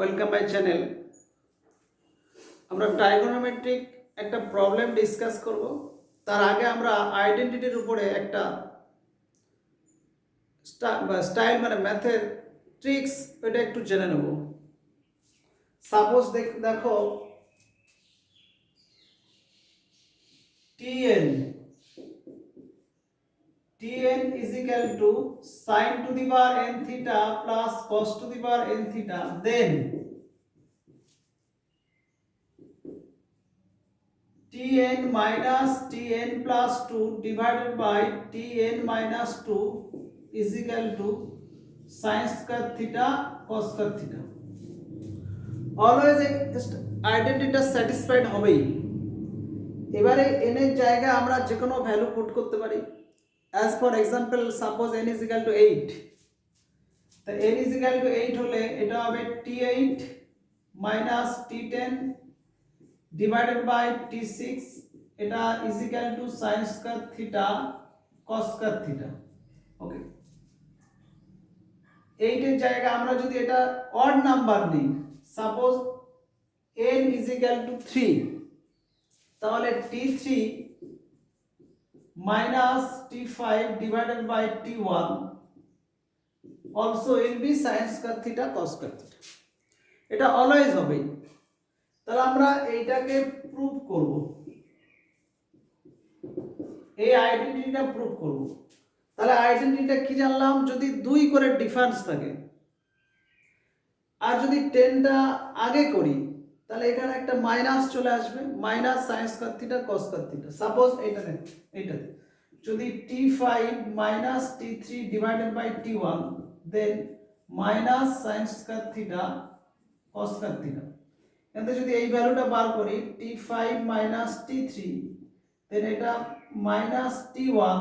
Welcome my channel. আমরা trigonometric একটা problem discuss করব। তার আগে আমরা আইডেন্টিটির উপরে একটা স্টাইল মানে ম্যাথের ট্রিক্স এটা একটু জেনে নেব। সাপোজ দেখো tn is equal to sin to the power n theta plus cos to the power n theta, then tn minus tn plus 2 divided by tn minus 2 is equal to sin square theta cos square theta. Always আইডেন্টিটিটা satisfied হবেই। এবারে n এর জায়গায় আমরা যে কোনো value put করতে পারি। As for example suppose n is equal to 8, তো n is equal to 8 হলে এটা হবে t8 minus t10 divided by t6, এটা is equal to sin square theta cos square theta. ওকে, 8 এর জায়গায় আমরা যদি এটা অড নাম্বার নিই, suppose n is equal to 3, তাহলে t3 minus t5 divided by t1 also will be sin square theta cos square theta. এটা always হবে। তাহলে আমরা এইটাকে প্রুভ করব, এই আইডেন্টিটিটা প্রুভ করব। তাহলে আইডেন্টিটিটা কি জানলাম, যদি 2 করে ডিফারেন্স থাকে আর যদি 10টা আগে করি তাহলে এখানে একটা মাইনাস চলে আসবে, minus sin square theta cos square theta। Suppose এইটাতে যদি t5 minus t3 divided by t1 then minus sin square theta cos square theta। এতে যদি এই ভ্যালুটা বার করি t5 minus t3 then এটা minus t1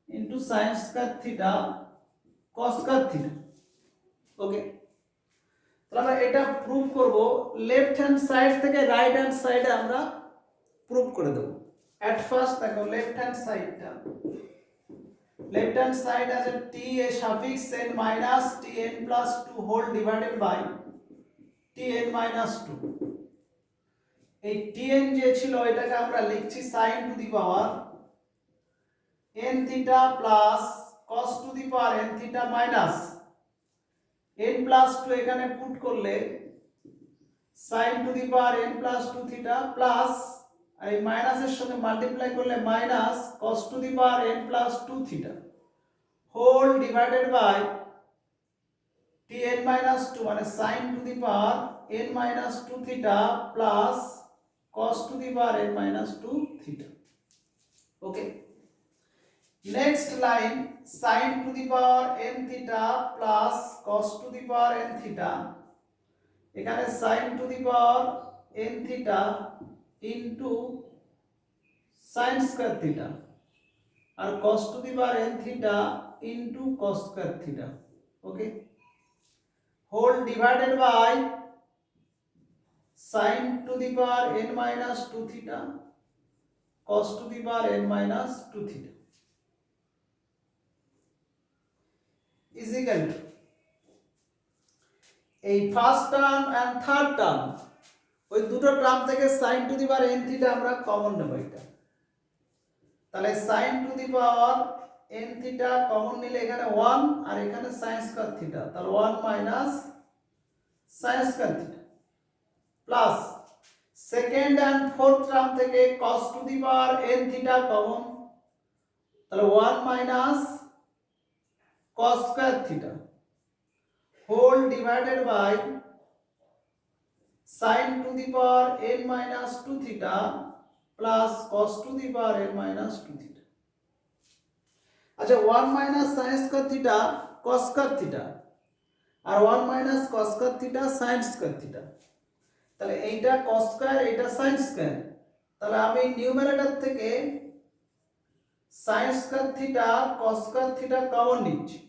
into sin square theta cos square theta। ওকে, তাহলে আমরা এটা প্রুভ করব। লেফট হ্যান্ড সাইড থেকে রাইট হ্যান্ড সাইডে আমরা প্রুভ করে দেব। এট ফার্স্ট দেখো left hand side as a t a suffix n minus tn plus 2 whole divided by tn minus 2। এই tn যে ছিল এটাকে আমরা লিখছি sin to the power n theta plus cos to the power n theta minus n plus 2 এখানে put করলে sin to the power n plus 2 theta plus এই মাইনাসের সঙ্গে মাল্টিপ্লাই করলে minus cos to the power n plus 2 theta whole divided by tn minus 2 মানে sin to the power n minus 2 theta plus cos to the power n minus 2 theta। okay, next line sin to the power n theta plus cos to the power n theta, এখানে sin to the power n theta into sin square theta আর cos to the power n theta into cos square theta। okay, whole divided by sin to the power n minus 2 theta cos to the power n minus 2 theta is equal to এই first term and third term, ওই দুটো term থেকে sin to the power n theta আমরা common নেব এটা। তাহলে sin to the power n theta common নিলে এখানে 1 আর এখানে sin square theta, তাহলে 1 minus sin square theta plus second and fourth term থেকে cos to the power n theta common, তাহলে 1 minus cos square theta whole divided by sin to the power n minus 2 theta plus cos to the power n minus 2 theta। আচ্ছা 1 minus sin square theta cos square theta আর 1 minus cos square theta sin square theta, তাহলে এইটা cos square এইটা sin square, তাহলে আমি numerator থেকে sin square theta cos square theta common নিচ্ছি,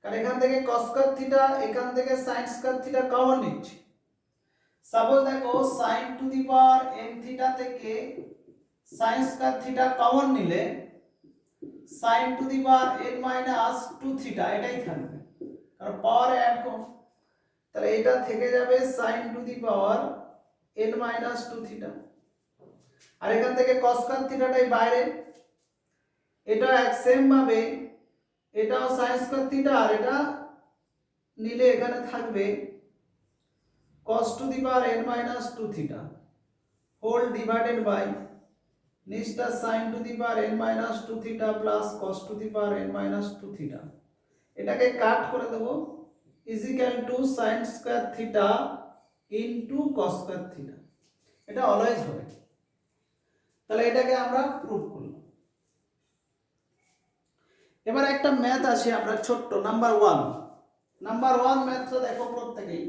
কারণ এখান থেকে cos square theta এখান থেকে sin square theta কমন নিচ্ছি। সাপোজ দেখো sin to the power n theta থেকে sin square theta কমন নিলে sin to the power n minus 2 theta এটাই থাকবে, কারণ পাওয়ার অ্যাড করব। তাহলে এটা থেকে যাবে sin to the power n minus 2 theta, আর এখান থেকে cos স্কয়ার থিটাটাই বাইরে, এটা এক সেম ভাবে এটাও sin স্কয়ার থিটা, আর এটা নিলে এখানে থাকবে cos to the power n minus 2 theta whole divided by নিচটা sin to the power n minus 2 theta plus cos to the power n minus 2 theta. এটাকে কাট করে দেব, is equal to sin square theta into cos square theta. এটা always হবে। তাহলে এটাকে আমরা prove করলাম। এবার একটা ম্যাথ আসি আমরা ছোট্ট, নাম্বার 1। নাম্বার 1 ম্যাথটা দেখো প্রত্যেকেই।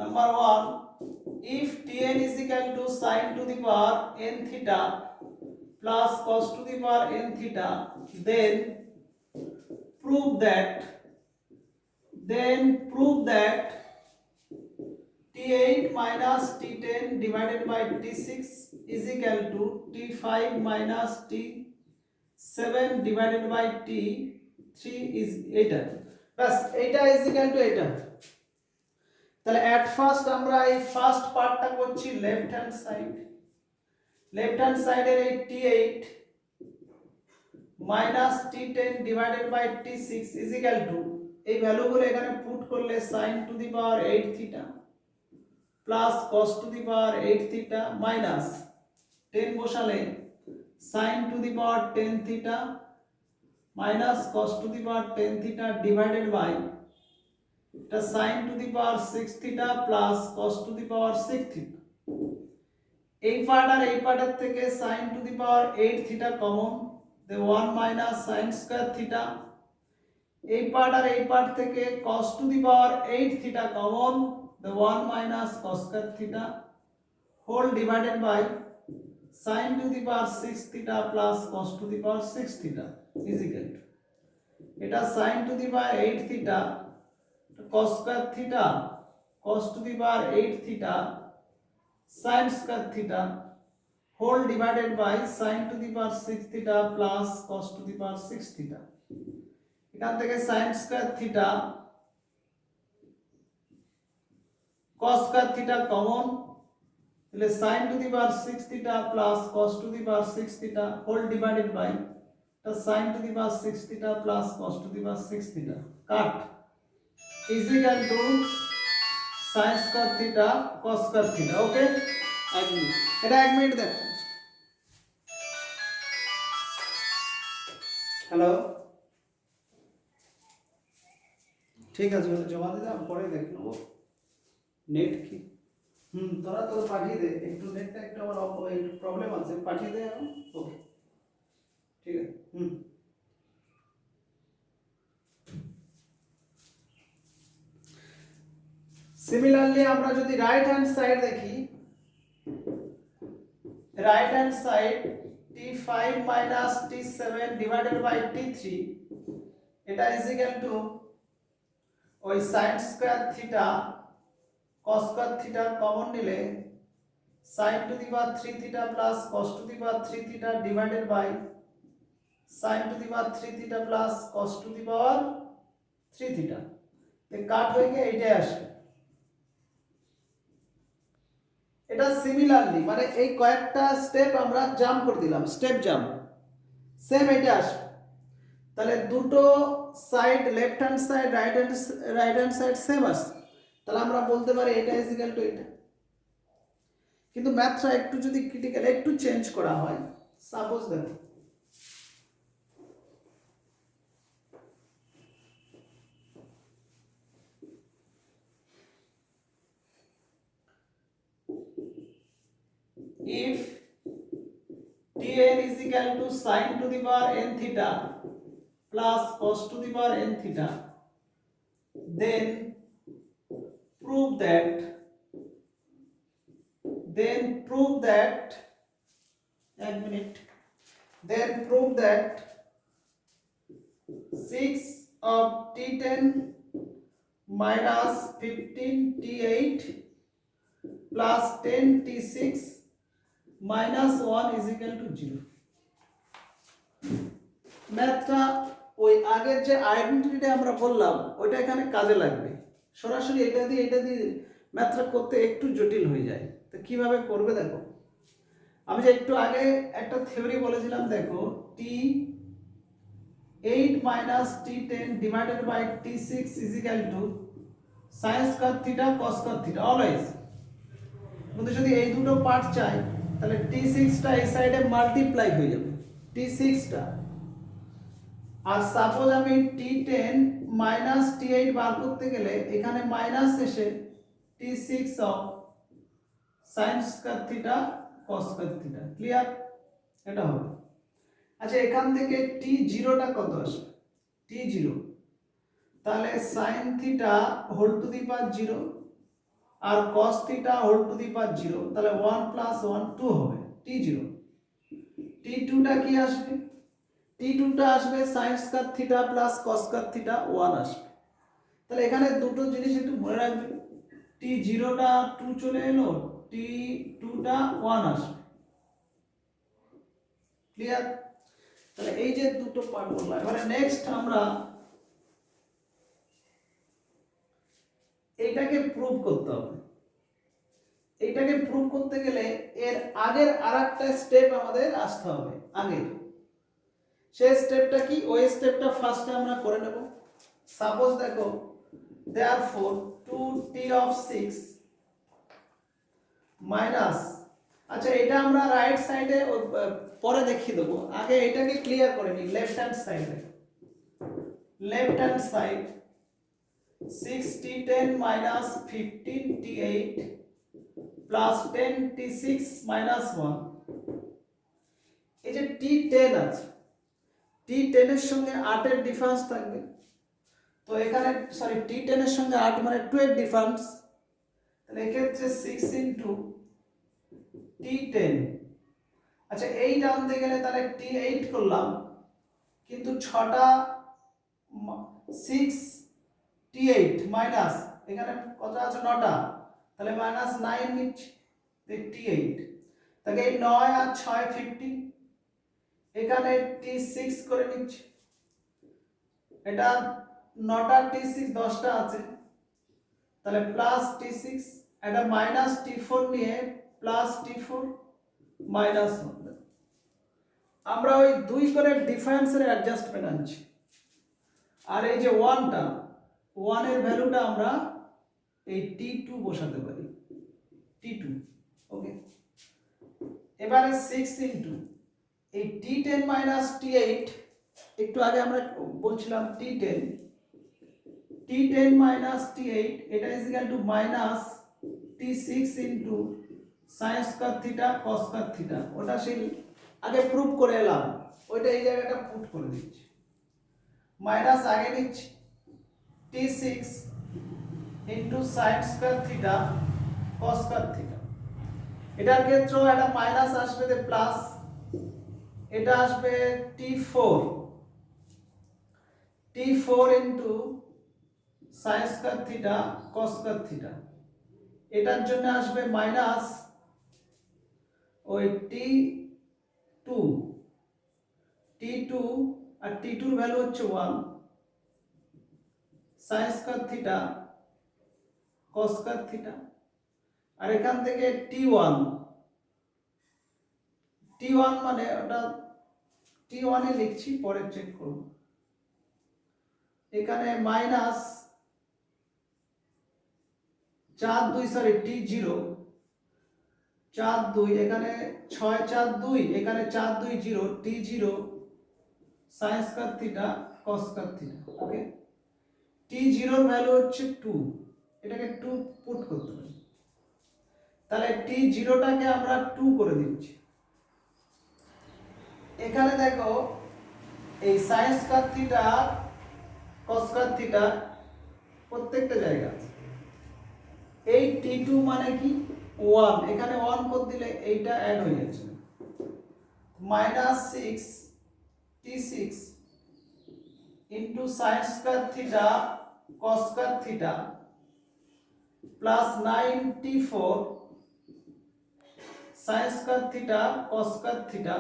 Number 1, if Tn is equal to sin to the power n theta plus cos to the power n theta, then prove that T8 minus T10 divided by T6 is equal to T5 minus T7 divided by T3 is 8। बस 8 is equal to 8। তাহলে at first আমরা এই first পার্টটা করছি left hand side. Left hand সাইডের এই T8 minus T10 divided by T6 is equal to, এই ভ্যালুগুলো এখানে পুট করলে sin to the power 8 theta plus cos to the power 8 theta minus 10 বসালে sin to the power 10 theta minus cos to the power 10 theta divided by এটা sin to the power 6 theta plus cos to the power 6 theta. এই part আর এই পার্টের থেকে sin to the power 8 theta common, the 1 minus sin square theta. এই part আর এই part থেকে cos to the power 8 theta common, the 1 minus cos square theta whole divided by sin to the power 6 theta plus cos to the power 6 theta is equal to, এটা sin to the power 8 theta cos square theta cos to the power 8 theta sin square theta whole divided by sin to the power 6 theta plus cos to the power 6 theta. এখান থেকে sin square theta cos square theta common, তাহলে sin to the power 6 theta plus cos to the power 6 theta whole divided by এটা sin to the power 6 theta plus cos to the power 6 theta cut is equal to sin square theta cos square theta. Okay, এক minute, এটা এক minute দেখো। Hello, ঠিক আছে, ওটা জমা দিতে আমি পরে দেখে নেবো নেট কি। তোরা পাঠিয়ে দে, একটু নেটটা একটু আমার একটু প্রবলেম আছে, পাঠিয়ে দে এখন। ওকে, ঠিক আছে। সিমিলারলি আমরা যদি রাইট হ্যান্ড সাইড দেখি, right hand side T5 minus T7 divided by T3, এটা ইজ ইকুয়াল টু ওই sin square theta cos square theta common নিলে sin to the power 3 theta plus cos to the power 3 theta divided by sin to the power 3 theta plus cos to the power 3 theta. তে cut হয়ে গিয়ে এইটাই আসে। এটা similarly মানে এই কয়েকটা স্টেপ আমরা জাম্প করে দিলাম, স্টেপ জাম্প, সেম এটা আসে। তাহলে দুটো side left hand side right hand side same আসে, তাহলে আমরা বলতে পারি এটা ইজ ইকুয়াল টু এটা। কিন্তু ম্যাথটা একটু যদি ক্রিটিক্যাল একটু চেঞ্জ করা হয়, সাপোজ দেখো if Tn is equal to sin to the power n theta plus cos to the power n theta, then prove that एक minute, then prove that 6 of T10 minus 15 T8 plus 10t6 minus 1 is equal to 0। ম্যাথটা ওই আগের যে আইডেন্টিটিটা আমরা বললাম ওইটা এখানে কাজে লাগবে। সরাসরি এটা দিয়ে ম্যাথটা করতে একটু জটিল হয়ে যায়। তো কিভাবে করবে দেখো, আমি যে একটু আগে একটা থিওরি বলেছিলাম, দেখো t8 minus t10 divided by t6 is equal to sin square theta cos square theta always। কিন্তু যদি এই দুটো পার্ট চাই তাহলে t6 টা এই সাইডে মাল্টিপ্লাই হয়ে যাবে t6 টা, আর সাপোজ আমি t10 মাইনাস t8 বার করতে গেলে এখানে মাইনাস এসে t6 of sin square theta cos square theta। Clear? এটা হবে। আচ্ছা এখান থেকে t0 টা কত আসবে? t0 তাহলে sin theta whole to the power 0 আর cos theta whole to the power 0, তাহলে 1 প্লাস 1 2 হবে t0। t2 টা কি আসবে? t2 টা আসবে sin square theta plus cos square theta 1 আসবে। তাহলে এখানে দুটো জিনিস একটু মনে রাখবে, t0 টা 2 চলে এলো, t2 টা 1 আসবে। ক্লিয়ার? তাহলে এই যে দুটো পার্ট বললাম, এবারে নেক্সট আমরা এইটাকে প্রুভ করতে হবে। এইটাকে প্রুভ করতে গেলে এর আগের আরেকটা স্টেপ আমাদের আসতে হবে আগে। সেই স্টেপটা কি? ওই স্টেপটা ফার্স্টে আমরা করে নেব। সাপোজ দেখো therefore 2t of 6 মাইনাস, আচ্ছা এটা আমরা রাইট সাইডে পরে দেখিয়ে দেবো, আগে এটাকে ক্লিয়ার করে নিই। লেফট হ্যান্ড সাইডে, left hand side 6t10 minus 15t8 plus 10t6 minus 1। এই যে t10 আছে, t10 এর সঙ্গে 8 এর ডিফারেন্স থাকবে, তো এখানে সরি t10 এর সঙ্গে 8 মানে 2 এর ডিফারেন্স, তাহলে এক্ষেত্রে 6 ইন্টু t10। আচ্ছা 8 আনতে গেলে তাহলে t8 করলাম, কিন্তু 6টা 6 t8 মাইনাস এখানে কত আছে 9টা, তাহলে মাইনাস 9 নিচ্ছি t8, তাহলে এই 9 আর 6 15, এখানে t6 করে নিচ্ছি, এটা 9টা t6 10টা আছে, তাহলে প্লাস t6, এটা মাইনাস t4 নিয়ে প্লাস t4 মাইনাস 1। আমরা ওই 2 করে ডিফারেন্সের অ্যাডজাস্টমেন্ট আনছি, আর এই যে 1টা 1 এর ভ্যালুটা আমরা এই t2 বসাতে পারি, t2। ওকে, এবারে 6 ইনটু এই t10 মাইনাস t8, একটু আগে আমরা বলছিলাম t10 মাইনাস t8, এটা is equal two minus t6 into sin square theta cos square theta. ওটা সেই আগে প্রুফ করে এলাম, ওইটা এই জায়গাটা পুট করে দিচ্ছি, মাইনাস আগে নিচ্ছি t6 into sin square theta cos square theta. এটার ক্ষেত্রেও একটা মাইনাস আসবে, তে প্লাস, এটা আসবে t4 into sin square theta cos square theta. এটার জন্য আসবে মাইনাস ওই t2 আর t2 এর ভ্যালু হচ্ছে 1 sin square theta cos square theta. আর এখান থেকে t1 মানে ওটা t1 এ লিখছি, পরে চেক করব। এখানে মাইনাস 4 2 সরি t0 4 2, এখানে 6 4 2, এখানে 4 2 0 t0 sin square theta cos square theta. Okay, t0 এর ভ্যালু হচ্ছে 2, এটাকে 2 পুট করতে হবে, তাহলে t0 টাকে আমরা 2 করে দিচ্ছি। এখানে দেখো এই sin square theta cos square theta প্রত্যেকটা জায়গা আছে। এই t2 মানে কি 1, এখানে 1 করে দিলে এইটা অ্যাড হয়ে যাচ্ছে, minus 6 t6 into sin square theta cos square theta plus 9 t4 sin square theta cos square theta,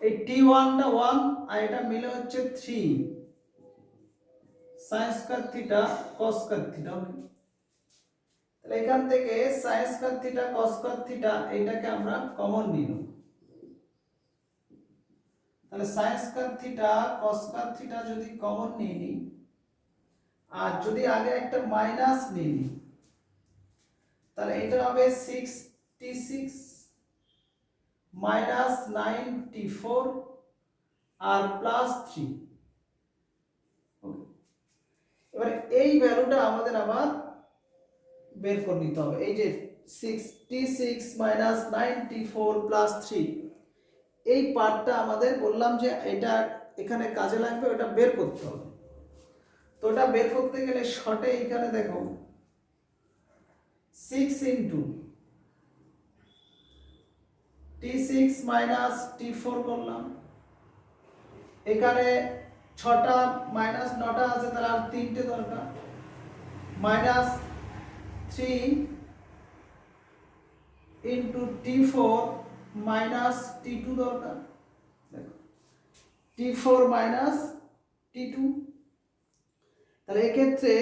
এই t1 টা 1 আর এটা মিলে হচ্ছে 3 sin square theta cos square theta. তাহলে এখান থেকে sin square theta cos square theta এইটাকে আমরা কমন নিব, তাহলে sin square theta cos square theta যদি কমন নিয়ে নিই আর যদি আগে একটা মাইনাস নিয়ে নিই, তাহলে এটা হবে 66 মাইনাস 94 আর প্লাস 3। এবারে এই ভ্যালুটা আমাদের আবার বের করে নিতে হবে। এই যে 66 মাইনাস 94 প্লাস 3, এই পার্টটা আমাদের বললাম যে এটা এখানে কাজে লাগবে, ওটা বের করতে হবে। তো ওটা বের করতে গেলে শর্টে এখানে দেখো 6 ইনটু t6 মাইনাস t4 করলাম, এখানে 6টা মাইনাস 9টা আছে, তাহলে আর 3টে দরকার, minus 3 into t4 minus t2 দরকার, দেখো t4 মাইনাস t2, তাহলে এক্ষেত্রে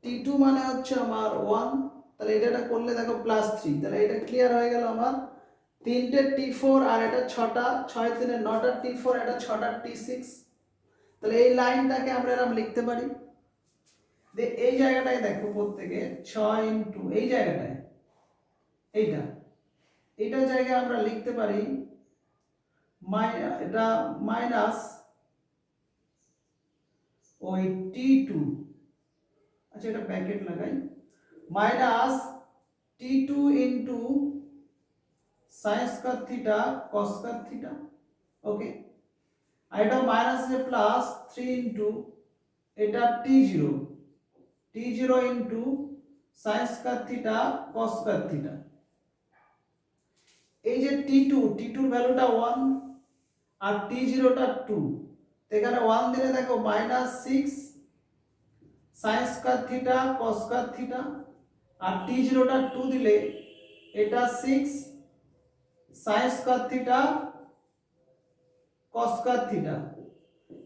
t2 মানে হচ্ছে আমার 1, তাহলে এটা করলে দেখো প্লাস 3, তাহলে এটা ক্লিয়ার হয়ে গেল আমার 3টে t4 আর এটা 6টা, 6 3 9টা t4, এটা 6টা t6। তাহলে এই লাইনটাকে আমরা এরকম লিখতে পারি যে এই জায়গাটায় দেখো প্রত্যেকে 6 ইনটু এই জায়গাটায় এইটা জায়গায় আমরা লিখতে পারি এটা মাইনাস ওই t2, আচ্ছা এটা ব্র্যাকেট লাগাই, minus t2 into sin square theta cos square theta. Okay, আর এটা মাইনাস এ প্লাস 3 ইনটু এটা t0 into sin square theta cos square theta. এই যে t2 এর ভ্যালুটা 1 আর t0 টা 2, এখানে 1 দিলে দেখো minus 6 sin square theta cos square theta, আর t0 টা 2 দিলে এটা 6 sin square theta cos square theta.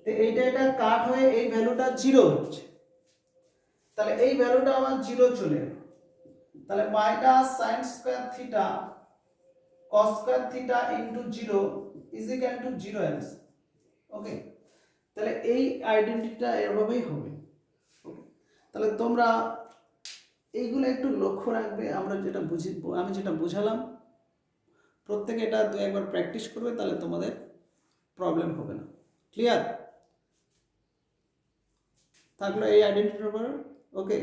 তো এটা কাট হয়ে এই ভ্যালুটা 0 হচ্ছে, তাহলে এই ভ্যালুটা আমার 0 চলে এলো, তাহলে minus sin square theta cos square theta into 0 is equal to 0 answer. Okay, তাহলে এই আইডেন্টিটিটা এভাবেই হবে। ওকে, তাহলে তোমরা এইগুলো একটু লক্ষ্য রাখবে, আমি যেটা বুঝালাম প্রত্যেকে এটা দু একবার প্র্যাকটিস করবে, তাহলে তোমাদের প্রবলেম হবে না। ক্লিয়ার থাকলো এই আইডেন্টিটির উপর? ওকে।